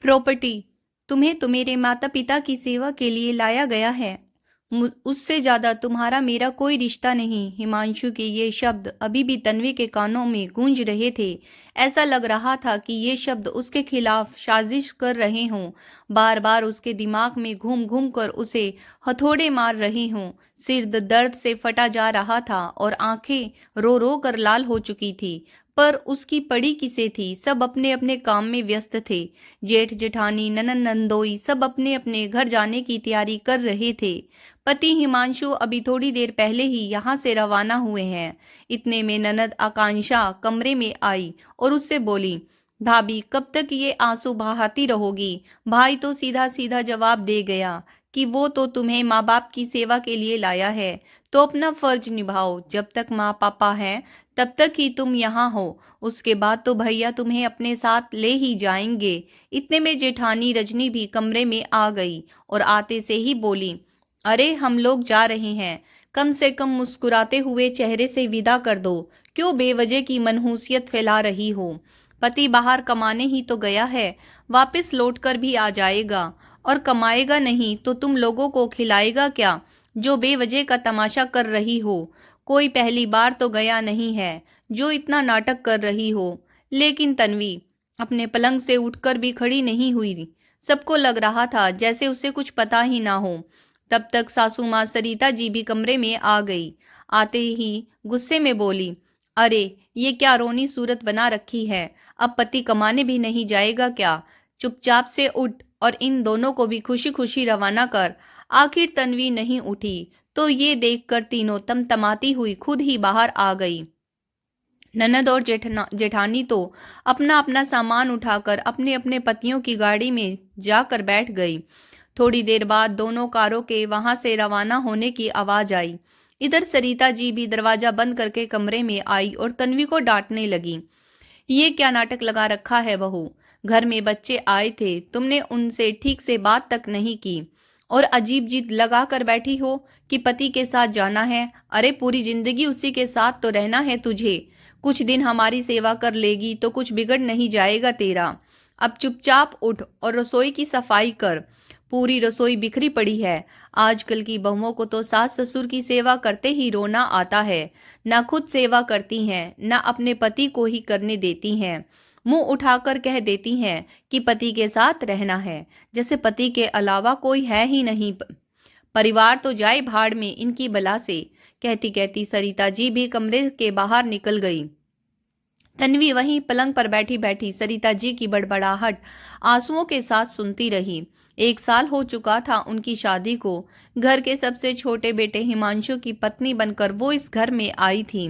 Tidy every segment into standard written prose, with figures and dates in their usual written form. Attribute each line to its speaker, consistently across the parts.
Speaker 1: Property. तुम्हें तो मेरे माता पिता की सेवा के लिए लाया गया है। उससे ज्यादा तुम्हारा मेरा कोई रिश्ता नहीं। हिमांशु के ये शब्द अभी भी तन्वी के कानों में गूंज रहे थे। ऐसा लग रहा था कि ये शब्द उसके खिलाफ साजिश कर रहे हों, बार बार उसके दिमाग में घूम घूम कर उसे हथौड़े मार रहे हों। सिर दर्द से फटा जा रहा था और आंखें रो रो कर लाल हो चुकी थी। पर उसकी पड़ी किसे थी? सब अपने अपने काम में व्यस्त थे। जेठ जेठानी ननन नंदोई सब अपने अपने घर जाने की तैयारी कर रहे थे। पति हिमांशु अभी थोड़ी देर पहले ही यहाँ से रवाना हुए हैं। इतने में ननद आकांक्षा कमरे में आई और उससे बोली, भाभी कब तक ये आंसू बहाती रहोगी? भाई तो सीधा सीधा जवाब दे गया कि वो तो तुम्हें माँ बाप की सेवा के लिए लाया है, तो अपना फर्ज निभाओ। जब तक माँ पापा हैं तब तक ही तुम यहाँ हो, उसके बाद तो भैया तुम्हें अपने साथ ले ही जाएंगे। इतने में जेठानी रजनी भी कमरे में आ गई और आते से ही बोली, अरे हम लोग जा रहे हैं, कम से कम मुस्कुराते हुए चेहरे से विदा कर दो। क्यों बेवजह की मनहूसियत फैला रही हो? पति बाहर कमाने ही तो गया है, वापस लौट कर भी आ जाएगा। और कमाएगा नहीं तो तुम लोगों को खिलाएगा क्या, जो बेवजह का तमाशा कर रही हो? कोई पहली बार तो गया नहीं है जो इतना नाटक कर रही हो। लेकिन तन्वी अपने पलंग से उठकर भी खड़ी नहीं हुई। सबको लग रहा था जैसे उसे कुछ पता ही ना हो। तब तक सासू माँ सरिता जी भी कमरे में आ गई। आते ही गुस्से में बोली, अरे ये क्या रोनी सूरत बना रखी है? अब पति कमाने भी नहीं जाएगा क्या? चुपचाप से उठ और इन दोनों को भी खुशी खुशी रवाना कर। आखिर तन्वी नहीं उठी तो ये देखकर तीनों तमतमाती हुई खुद ही बाहर आ गई। ननद और जेठानी तो अपना अपना सामान उठाकर अपने अपने पतियों की गाड़ी में जाकर बैठ गई। थोड़ी देर बाद दोनों कारों के वहां से रवाना होने की आवाज आई। इधर सरिता जी भी दरवाजा बंद करके कमरे में आई और तन्वी को डांटने लगी, ये क्या नाटक लगा रखा है बहू? घर में बच्चे आए थे, तुमने उनसे ठीक से बात तक नहीं की और अजीब जिद लगा कर बैठी हो कि पति के साथ जाना है। अरे पूरी जिंदगी उसी के साथ तो रहना है तुझे। कुछ दिन हमारी सेवा कर लेगी तो कुछ बिगड़ नहीं जाएगा तेरा। अब चुपचाप उठ और रसोई की सफाई कर। पूरी रसोई बिखरी पड़ी है। आजकल की बहुओं को तो सास ससुर की सेवा करते ही रोना आता है। ना खुद सेवा करती हैं, ना अपने पति को ही करने देती हैं। मुंह उठाकर कह देती हैं कि पति के साथ रहना है, जैसे पति के अलावा कोई है ही नहीं। परिवार तो जाए भाड़ में इनकी बला से। कहती कहती सरिता जी भी कमरे के बाहर निकल गई। तन्वी वहीं पलंग पर बैठी बैठी सरिता जी की बड़बड़ाहट आंसुओं के साथ सुनती रही। 1 साल हो चुका था उनकी शादी को। घर के सबसे छोटे बेटे हिमांशु की पत्नी बनकर वो इस घर में आई थी।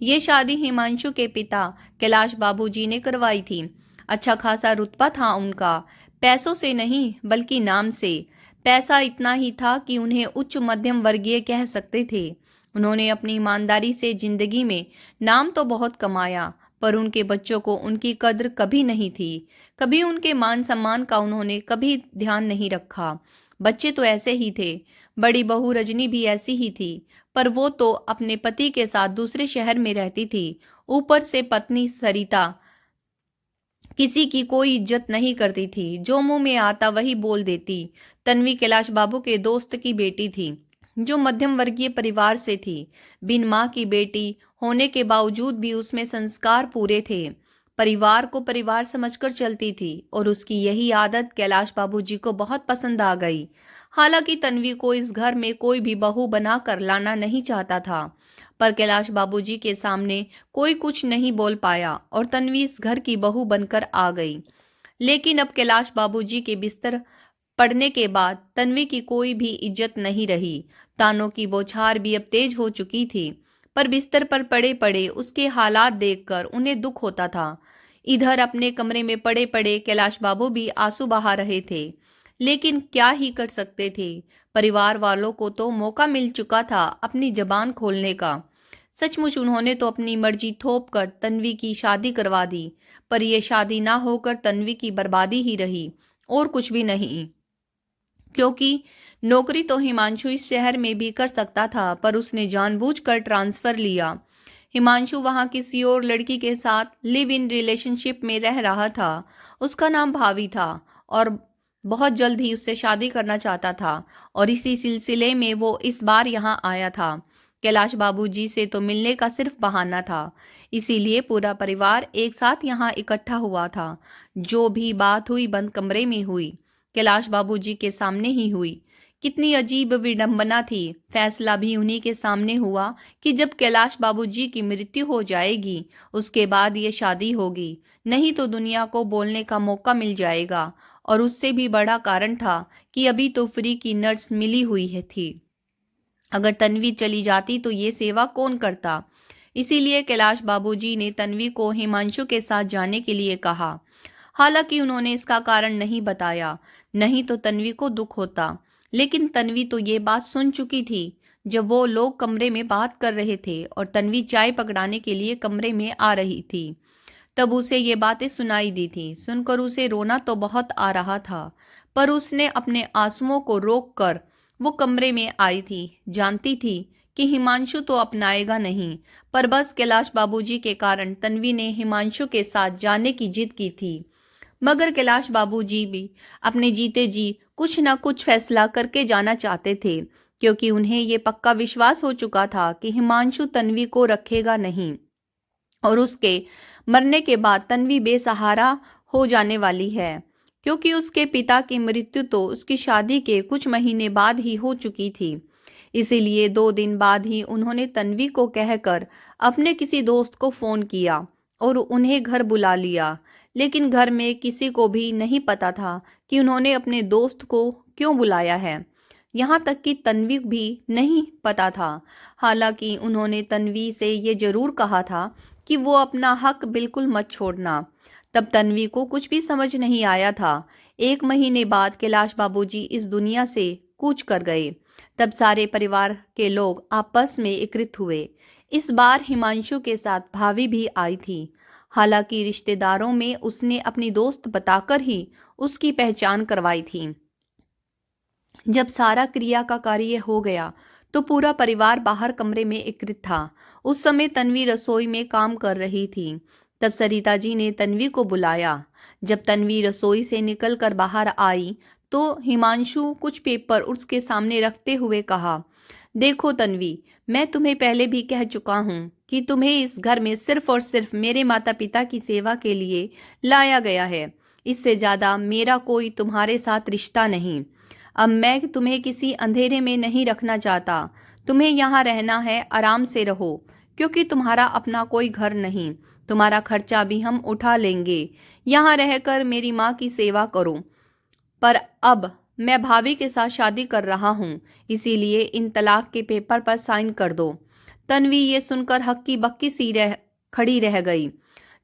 Speaker 1: ये शादी हिमांशु के पिता कैलाश बाबूजी ने करवाई थी। अच्छा खासा रुतबा था उनका, पैसों से नहीं बल्कि नाम से। पैसा इतना ही था कि उन्हें उच्च मध्यम वर्गीय कह सकते थे। उन्होंने अपनी ईमानदारी से जिंदगी में नाम तो बहुत कमाया, पर उनके बच्चों को उनकी कद्र कभी नहीं थी। कभी उनके मान सम्मान का उन्होंने कभी ध्यान नहीं रखा। बच्चे तो ऐसे ही थे। बड़ी बहू रजनी भी ऐसी ही थी, पर वो तो अपने पति के साथ दूसरे शहर में रहती थी। ऊपर से पत्नी सरिता किसी की कोई इज्जत नहीं करती थी, जो मुंह में आता वही बोल देती। तन्वी कैलाश बाबू के दोस्त की बेटी थी, जो मध्यम वर्गीय परिवार से थी। बिन माँ की बेटी होने के बावजूद भी उसमें संस्कार पूरे थे। परिवार को परिवार समझकर चलती थी और उसकी यही आदत कैलाश बाबूजी को बहुत पसंद आ गई। हालांकि तन्वी को इस घर में कोई भी बहू बना कर लाना नहीं चाहता था, पर कैलाश बाबूजी के सामने कोई कुछ नहीं बोल पाया और तन्वी इस घर की बहू बनकर आ गई। लेकिन अब कैलाश बाबूजी के बिस्तर पड़ने के बाद तन्वी की कोई भी इज्जत नहीं रही। तानों की बौछार भी अब तेज हो चुकी थी, पर बिस्तर पर पड़े पड़े उसके हालात देखकर उन्हें दुख होता था। इधर अपने कमरे में पड़े पड़े कैलाश बाबू भी आंसू बहा रहे थे, लेकिन क्या ही कर सकते थे। परिवार वालों को तो मौका मिल चुका था अपनी जबान खोलने का। सचमुच उन्होंने तो अपनी मर्जी थोप कर तन्वी की शादी करवा दी, पर यह शादी ना होकर तन्वी की बर्बादी ही रही और कुछ भी नहीं। क्योंकि नौकरी तो हिमांशु इस शहर में भी कर सकता था, पर उसने जानबूझकर ट्रांसफर लिया। हिमांशु वहां किसी और लड़की के साथ लिव इन रिलेशनशिप में रह रहा था। उसका नाम भावी था और बहुत जल्द ही उससे शादी करना चाहता था और इसी सिलसिले में वो इस बार यहाँ आया था। कैलाश बाबूजी से तो मिलने का सिर्फ बहाना था, इसीलिए पूरा परिवार एक साथ यहाँ इकट्ठा हुआ था। जो भी बात हुई बंद कमरे में हुई, कैलाश बाबूजी के सामने ही हुई। कितनी अजीब विडंबना थी। फैसला भी उन्हीं के सामने हुआ कि जब कैलाश बाबूजी की मृत्यु हो जाएगी उसके बाद ये शादी होगी, नहीं तो दुनिया को बोलने का मौका मिल जाएगा। और उससे भी बड़ा कारण था कि अभी तो फ्री की नर्स मिली हुई है थी। अगर तन्वी चली जाती तो ये सेवा कौन करता। इसीलिए कैलाश बाबूजी ने तन्वी को हिमांशु के साथ जाने के लिए कहा। हालांकि उन्होंने इसका कारण नहीं बताया, नहीं तो तन्वी को दुख होता। लेकिन तन्वी तो ये बात सुन चुकी थी जब वो लोग कमरे में बात कर रहे थे और तन्वी चाय पकड़ाने के लिए कमरे में आ रही थी। तब उसे ये बातें सुनाई दी थी। सुनकर उसे रोना तो बहुत आ रहा था, पर उसने अपने आंसुओं को रोक कर वो कमरे में आई थी। जानती थी कि हिमांशु तो अपनाएगा नहीं, पर बस कैलाश बाबूजी के कारण तन्वी ने हिमांशु के साथ जाने की जिद की थी। मगर कैलाश बाबूजी भी अपने जीते जी कुछ ना कुछ फैसला करके जाना चाहते थे, क्योंकि उन्हें ये पक्का विश्वास हो चुका था कि हिमांशु तन्वी को रखेगा नहीं और उसके मरने के बाद तन्वी बेसहारा हो जाने वाली है, क्योंकि उसके पिता की मृत्यु तो उसकी शादी के कुछ महीने बाद ही हो चुकी थी। इसीलिए 2 दिन बाद ही उन्होंने तन्वी को कहकर अपने किसी दोस्त को फोन किया और उन्हें घर बुला लिया। लेकिन घर में किसी को भी नहीं पता था कि उन्होंने अपने दोस्त को क्यों बुलाया है। यहाँ तक कि तन्वी भी नहीं पता था। हालांकि उन्होंने तन्वी से ये जरूर कहा था कि वो अपना हक बिल्कुल मत छोड़ना। तब तन्वी को कुछ भी समझ नहीं आया था। 1 महीने बाद कैलाश बाबूजी इस दुनिया से कूच कर गए। तब सारे परिवार के लोग आपस में एकत्रित हुए। इस बार हिमांशु के साथ भाभी भी आई थी। हालांकि रिश्तेदारों में उसने अपनी दोस्त बताकर ही उसकी पहचान करवाई थी। जब सारा क्रिया का कार्य हो गया तो पूरा परिवार बाहर कमरे में एकत्रित था। उस समय तन्वी रसोई में काम कर रही थी। तब सरिता जी ने तन्वी को बुलाया। जब तन्वी रसोई से निकलकर बाहर आई तो हिमांशु कुछ पेपर उसके सामने रखते हुए कहा, देखो तन्वी, मैं तुम्हें पहले भी कह चुका हूँ कि तुम्हें इस घर में सिर्फ और सिर्फ मेरे माता पिता की सेवा के लिए लाया गया है। इससे ज्यादा मेरा कोई तुम्हारे साथ रिश्ता नहीं। अब मैं तुम्हें किसी अंधेरे में नहीं रखना चाहता। तुम्हें यहाँ रहना है, आराम से रहो, क्योंकि तुम्हारा अपना कोई घर नहीं। तुम्हारा खर्चा भी हम उठा लेंगे। यहाँ रहकर मेरी माँ की सेवा करो। पर अब मैं भाभी के साथ शादी कर रहा हूँ, इसीलिए इन तलाक के पेपर पर साइन कर दो। तन्वी ये सुनकर हक्की बक्की सी खड़ी रह गई।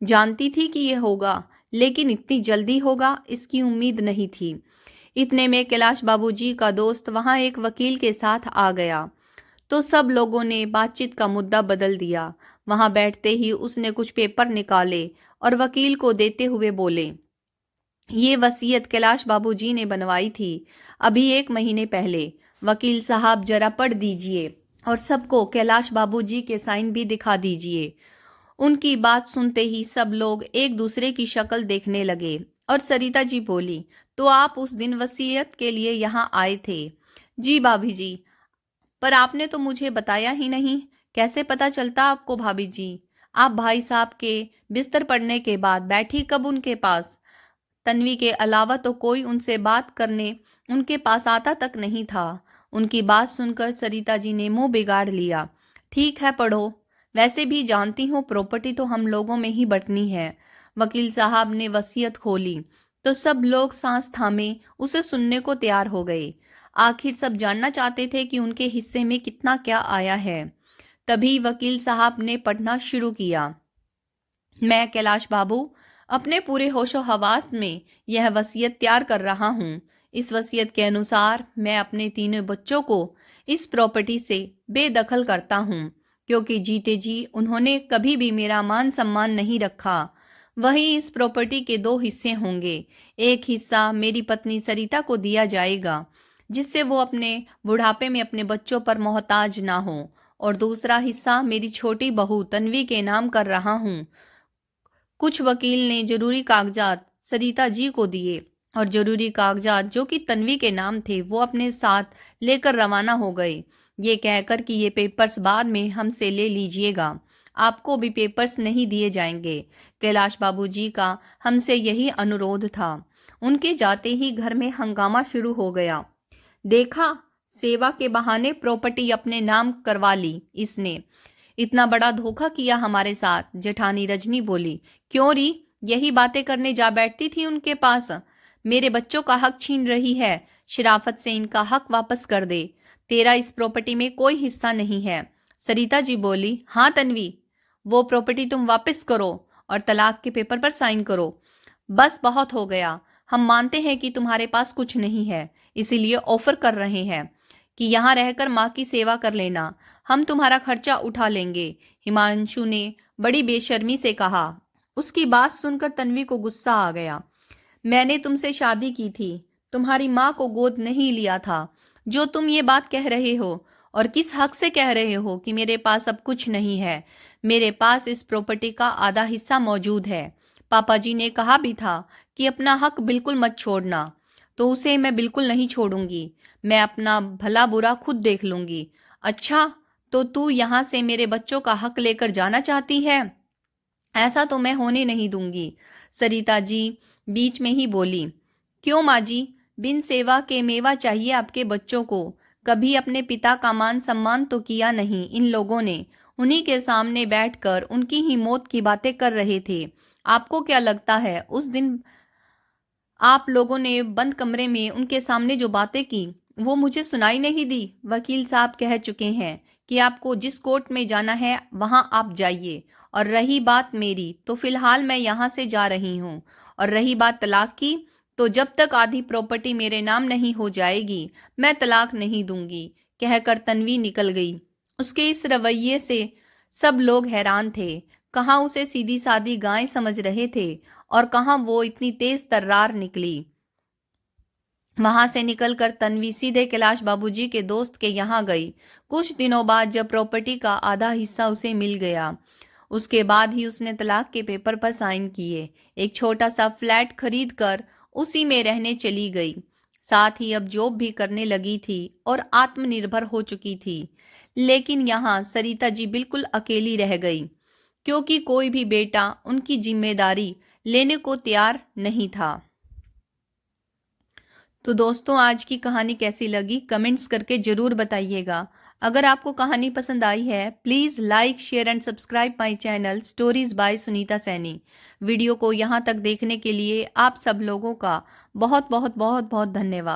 Speaker 1: जानती थी कि ये होगा, लेकिन इतनी जल्दी होगा इसकी उम्मीद नहीं थी। इतने में कैलाश बाबूजी का दोस्त वहां एक वकील के साथ आ गया तो सब लोगों ने बातचीत का मुद्दा बदल दिया। वहां बैठते ही उसने कुछ पेपर निकाले और वकील को देते हुए बोले, ये वसीयत कैलाश बाबूजी ने बनवाई थी अभी 1 महीने पहले। वकील साहब जरा पढ़ दीजिए और सबको कैलाश बाबूजी के साइन भी दिखा दीजिए। उनकी बात सुनते ही सब लोग एक दूसरे की शक्ल देखने लगे और सरिता जी बोली, तो आप उस दिन वसीयत के लिए यहाँ आए थे? जी भाभी जी, पर आपने तो मुझे बताया ही नहीं। कैसे पता चलता आपको भाभी जी? आप भाई साहब के बिस्तर पड़ने के बाद बैठी कब उनके पास? तन्वी के अलावा तो कोई उनसे बात करने उनके पास आता तक नहीं था। उनकी बात सुनकर सरिता जी ने मुंह बिगाड़ लिया। ठीक है, पढ़ो। वैसे भी जानती हूँ प्रॉपर्टी तो हम लोगों में ही बंटनी है। वकील साहब ने वसीयत खोली तो सब लोग सांस थामे उसे सुनने को तैयार हो गए। आखिर सब जानना चाहते थे कि उनके हिस्से में कितना क्या आया है। तभी वकील साहब ने पढ़ना शुरू किया। मैं कैलाश बाबू अपने पूरे होशो हवास में यह वसीयत तैयार कर रहा हूँ। इस वसीयत के अनुसार मैं अपने तीनों बच्चों को इस प्रॉपर्टी से बेदखल करता हूँ, क्योंकि जीते जी उन्होंने कभी भी मेरा मान सम्मान नहीं रखा। वहीं इस प्रॉपर्टी के 2 हिस्से होंगे। एक हिस्सा मेरी पत्नी सरिता को दिया जाएगा, जिससे वो अपने बुढ़ापे में अपने बच्चों पर मोहताज ना हो, और दूसरा हिस्सा मेरी छोटी बहू तन्वी के नाम कर रहा हूँ। कुछ वकील ने जरूरी कागजात सरिता जी को दिए और जरूरी कागजात जो कि तन्वी के नाम थे वो अपने साथ लेकर रवाना हो गए, ये कहकर कि ये पेपर्स बाद में हमसे ले लीजिएगा, आपको भी पेपर्स नहीं दिए जाएंगे। कैलाश बाबूजी का हमसे यही अनुरोध था। उनके जाते ही घर में हंगामा शुरू हो गया। देखा, सेवा के बहाने प्रॉपर्टी अपने नाम करवा ली इसने। इतना बड़ा धोखा किया हमारे साथ। जेठानी रजनी बोली। क्यों री, यही बातें करने जा बैठती थी उनके पास। मेरे बच्चों का हक छीन रही है, शराफत से इनका हक वापस कर दे, तेरा इस प्रॉपर्टी में कोई हिस्सा नहीं है। सरिता जी बोली। हाँ तन्वी, वो प्रॉपर्टी तुम वापस करो और तलाक के पेपर पर साइन करो। बस बहुत हो गया। हम मानते हैं कि तुम्हारे पास कुछ नहीं है, इसीलिए ऑफर कर रहे हैं कि यहाँ रहकर माँ की सेवा कर लेना, हम तुम्हारा खर्चा उठा लेंगे, हिमांशु ने बड़ी बेशर्मी से कहा। उसकी बात सुनकर तन्वी को गुस्सा आ गया। मैंने तुमसे शादी की थी, तुम्हारी माँ को गोद नहीं लिया था। जो तुम ये बात कह रहे हो और किस हक से कह रहे हो कि मेरे पास अब कुछ नहीं है? मेरे पास इस प्रॉपर्टी का आधा हिस्सा मौजूद है। पापा जी ने कहा भी था कि अपना हक बिल्कुल मत छोड़ना, तो उसे मैं बिल्कुल नहीं छोड़ूंगी। मैं अपना भला बुरा खुद देख लूंगी। अच्छा, तो तू यहाँ से मेरे बच्चों का हक लेकर जाना चाहती है? ऐसा तो मैं होने नहीं दूंगी। सरिता जी बीच में ही बोली। क्यों माँ जी, बिन सेवा के मेवा चाहिए आपके बच्चों को? कभी अपने पिता का मान सम्मान तो किया नहीं इन लोगों ने। उन्हीं के सामने बैठकर उनकी ही मौत की बातें कर रहे थे। आपको क्या लगता है उस दिन आप लोगों ने बंद कमरे में उनके सामने जो बातें की वो मुझे सुनाई नहीं दी? वकील साहब कह चुके हैं कि आपको जिस कोर्ट में जाना है वहां आप जाइए। और रही बात मेरी, तो फिलहाल मैं यहाँ से जा रही हूँ। और रही बात तलाक की, तो जब तक आधी प्रॉपर्टी मेरे नाम नहीं हो जाएगी मैं तलाक नहीं दूंगी, कहकर तन्वी निकल गई। उसके इस रवैये से सब लोग हैरान थे। कहाँ उसे सीधी सादी गाय समझ रहे थे और कहाँ वो इतनी तेज तर्रार निकली। वहां से निकलकर तन्वी सीधे कैलाश बाबूजी के दोस्त के यहाँ गई। कुछ दिनों बाद जब प्रॉपर्टी का आधा हिस्सा उसे मिल गया, उसके बाद ही उसने तलाक के पेपर पर साइन किए। एक छोटा सा फ्लैट खरीद कर उसी में रहने चली गई। साथ ही अब जॉब भी करने लगी थी और आत्मनिर्भर हो चुकी थी। लेकिन यहाँ सरिता जी बिल्कुल अकेली रह गई, क्योंकि कोई भी बेटा उनकी जिम्मेदारी लेने को तैयार नहीं था। तो दोस्तों, आज की कहानी कैसी लगी कमेंट्स करके जरूर बताइएगा। अगर आपको कहानी पसंद आई है please like share and subscribe my channel stories bye Sunita Saini. Video को यहाँ तक देखने के लिए आप सब लोगों का बहुत बहुत बहुत बहुत धन्यवाद।